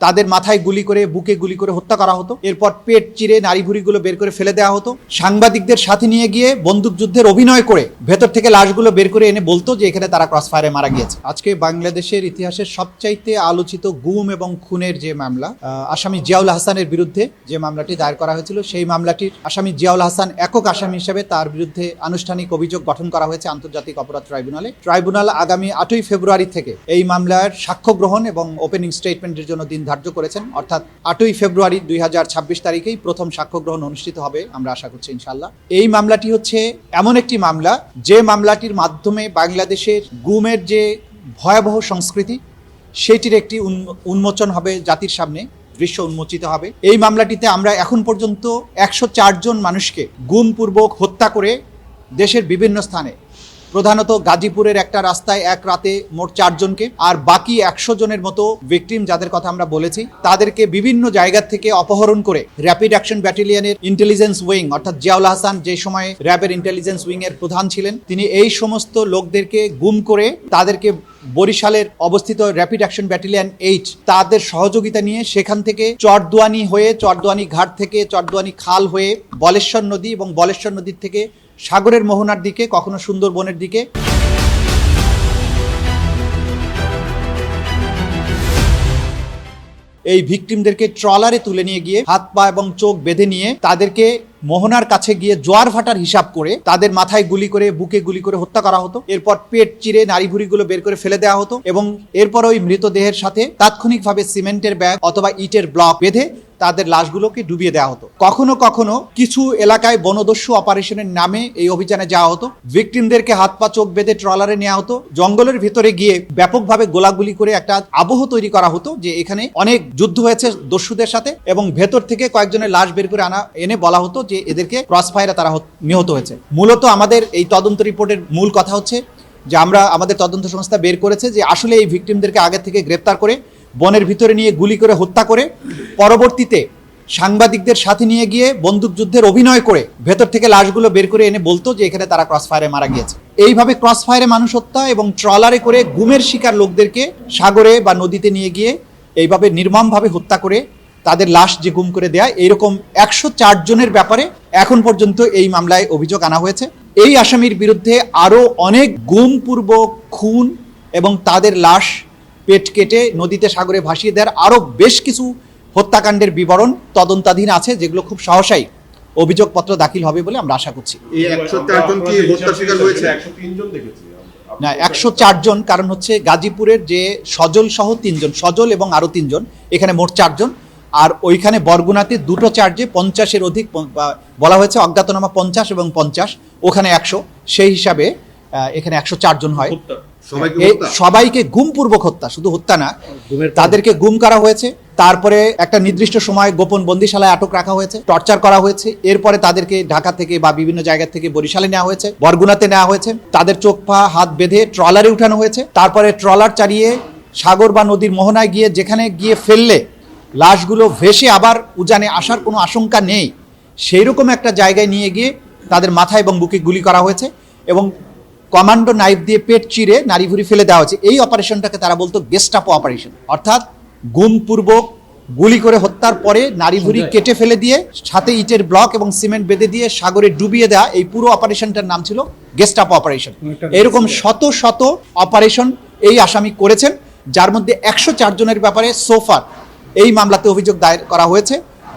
তাদের মাথায় গুলি করে বুকে গুলি করে হত্যা করা হতো। এরপর পেট চিরে নাড়ি ভুড়িগুলো বের করে ফেলে দেওয়া হতো। সাংবাদিকদের সাথে নিয়ে গিয়ে বন্দুকযুদ্ধের অভিনয় করে ভেতর থেকে লাশগুলো বের করে এনে বলতো যে এখানে তারা ক্রস ফায়ারে মারা গিয়েছে। আজকে বাংলাদেশের ইতিহাসের সবচাইতে আলোচিত গুম এবং খুনের যে মামলা, আসামি জিয়াউল হাসানের বিরুদ্ধে যে মামলাটি দায়ের করা হয়েছিল, সেই মামলাটির আসামি জিয়াউল হাসান একক আসামি হিসেবে তার বিরুদ্ধে আনুষ্ঠানিক অভিযোগ গঠন করা হয়েছে আন্তর্জাতিক অপরাধ ট্রাইব্যুনাল আগামী 8ই ফেব্রুয়ারি থেকে এই মামলার সাক্ষ্য গ্রহণ এবং ওপেনিং স্টেটমেন্টের জন্য দিন ধার্য করেছেন। অর্থাৎ 8ই ফেব্রুয়ারি 2026 তারিখেই প্রথম সাক্ষ্য গ্রহণ অনুষ্ঠিত হবে, আমরা আশা করছি ইনশাআল্লাহ। এই মামলাটি হচ্ছে এমন একটি মামলা যে মামলাটির মাধ্যমে বাংলাদেশের গুমের যে ভয়াবহ সংস্কৃতি সেটির একটি উন্মোচন হবে, জাতির সামনে দৃশ্য উন্মোচিত হবে। এই মামলাটিতে আমরা এখন পর্যন্ত 104 জন মানুষকে গুমপূর্বক হত্যা করে দেশের বিভিন্ন স্থানে, প্রধানত গাজীপুরের একটা রাস্তায় এক রাতে মোট 4 জনকে, আর বাকি 100 জনের মতো ভিকটিম যাদের কথা আমরা বলেছি তাদেরকে বিভিন্ন জায়গা থেকে অপহরণ করে র্যাপিড অ্যাকশন ব্যাটালিয়নের ইন্টেলিজেন্স উইং, অর্থাৎ জিয়াউল হাসান যে সময় র্যাবের ইন্টেলিজেন্স উইং এর প্রধান ছিলেন, তিনি এই সমস্ত লোকদেরকে গুম করে তাদেরকে বরিশালের অবস্থিত র্যাপিড অ্যাকশন ব্যাটালিয়ন 8 তাদের সহযোগিতা নিয়ে সেখান থেকে চরদুয়ানি হয়ে, চরদুয়ানি ঘাট থেকে চরদুয়ানি খাল হয়ে বলেশ্বর নদী এবং বলেশ্বর নদীর থেকে সাগরের মোহনার দিকে, কখনো সুন্দরবনের দিকে এই ভিকটিমদেরকে ট্রলারে তুলে নিয়ে গিয়ে হাত পা এবং চোখ বেঁধে নিয়ে তাদেরকে মোহনার কাছে গিয়ে জোয়ার ভাটার হিসাব করে তাদের মাথায় গুলি করে বুকে গুলি করে হত্যা করা হতো। এরপর পেট চিরে নাড়ি ভুড়িগুলো বের করে ফেলে দেওয়া হতো এবং এরপর ওই মৃতদেহের সাথে তাৎক্ষণিকভাবে সিমেন্টের ব্যাগ অথবা ইটের ব্লক বেঁধে তাদের লাশগুলোকে ডুবিয়ে দেওয়া হতো। কখনো কখনো কিছু এলাকায় বনদস্যু অপারেশনের নামে এই অভিযানে যাওয়া হতো। ভিকটিমদেরকে হাত পা চোখ বেঁধে ট্রলারে নেওয়া হতো, জঙ্গলের ভিতরে গিয়ে ব্যাপকভাবে গোলাগুলি করে একটা আবহ তৈরি করা হতো যে এখানে অনেক যুদ্ধ হয়েছে দস্যুদের সাথে, এবং ভেতর থেকে কয়েকজনের লাশ বের করে এনে বলা হতো যে এদেরকে ক্রস ফায়ারে তারা নিহত হয়েছে। মূলত আমাদের এই তদন্ত রিপোর্টের মূল কথা হচ্ছে যে আমাদের তদন্ত সংস্থা বের করেছে যে আসলে এই ভিকটিমদেরকে আগে থেকে গ্রেপ্তার করে বনের ভিতরে নিয়ে গুলি করে হত্যা করে পরবর্তীতে সাংবাদিকদের সাথে নিয়ে গিয়ে বন্দুকযুদ্ধের অভিনয় করে ভেতর থেকে লাশগুলো বের করে এনে বলতো যে এখানে তারা ক্রস ফায়ারে মারা গিয়েছে। এইভাবে ক্রস ফায়ারে মানুষ হত্যা এবং ট্রলারে করে গুমের শিকার লোকদেরকে সাগরে বা নদীতে নিয়ে গিয়ে এইভাবে নির্মমভাবে হত্যা করে তাদের লাশ যে গুম করে দেয়া, এইরকম 104 জনের ব্যাপারে এখন পর্যন্ত এই মামলায় অভিযোগ আনা হয়েছে। এই আসামির বিরুদ্ধে আরও অনেক গুমপূর্বক খুন এবং তাদের লাশ পেট কেটে নদীতে সাগরে ভাসিয়ে দেওয়ার আরও বেশ কিছু হত্যাকাণ্ডের বিবরণ তদন্তাধীন আছে, যেগুলো খুব সহসাই অভিযোগপত্র দাখিল হবে বলে আমরা আশা করছি। এই 104 জন কি হত্যা শিকার হয়েছে? 103 জন দেখেছি না, 104 জন, কারণ হচ্ছে গাজীপুরের যে সজল সহ 3 জন, সজল এবং আরো 3 জন, এখানে মোট 4 জন। আর ওইখানে বরগুনাতে 2টো চার্জে 50-এর অধিক বলা হয়েছে, অজ্ঞাতনামা 50 এবং 50, ওখানে 100, সেই হিসাবে এখানে 104 জন হয়। সবাইকে গুমপূর্বক হত্যা, শুধু হত্যা না, তাদেরকে গুম করা হয়েছে, তারপরে একটা নির্দিষ্ট সময় গোপন বন্দিশালায় আটক রাখা হয়েছে, টর্চার করা হয়েছে, এরপরে তাদেরকে ঢাকা থেকে বা বিভিন্ন জায়গা থেকে বরিশালে নেওয়া হয়েছে, বরগুনাতে নেওয়া হয়েছে, তাদের চোখ পা হাত বেঁধে ট্রলারে উঠানো হয়েছে, তারপরে ট্রলার চালিয়ে সাগর বা নদীর মোহনায় গিয়ে যেখানে গিয়ে ফেললে লাশগুলো ভেসে আবার উজানে আসার কোনো আশঙ্কা নেই সেই রকম একটা জায়গায় নিয়ে গিয়ে তাদের মাথা এবং বুকে গুলি করা হয়েছে এবং কমান্ডো নাইফ দিয়ে পেট চিরে নাড়ি ভুড়ি ফেলে দেওয়া হয়েছে। এই অপারেশনটাকে তারা বলতো গেস্টাপো অপারেশন, অর্থাৎ গুমপূর্বক গুলি করে হত্যার পরে নাড়ি ভুড়ি কেটে ফেলে দিয়ে সাথে ইটের ব্লক এবং সিমেন্ট বেঁধে দিয়ে সাগরে ডুবিয়ে দেওয়া, এই পুরো অপারেশনটার নাম ছিল গেস্টাপো অপারেশন। এরকম শত শত অপারেশন এই আসামি করেছেন, যার মধ্যে 104 জনের ব্যাপারে সোফার এই মামলাতে অভিযোগ দায়ের করা হয়েছে।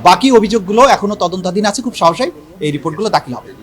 বাকি অভিযোগগুলো এখনো তদন্তাধীন আছে, খুব সহসাই এই রিপোর্টগুলো দাখিল হবে।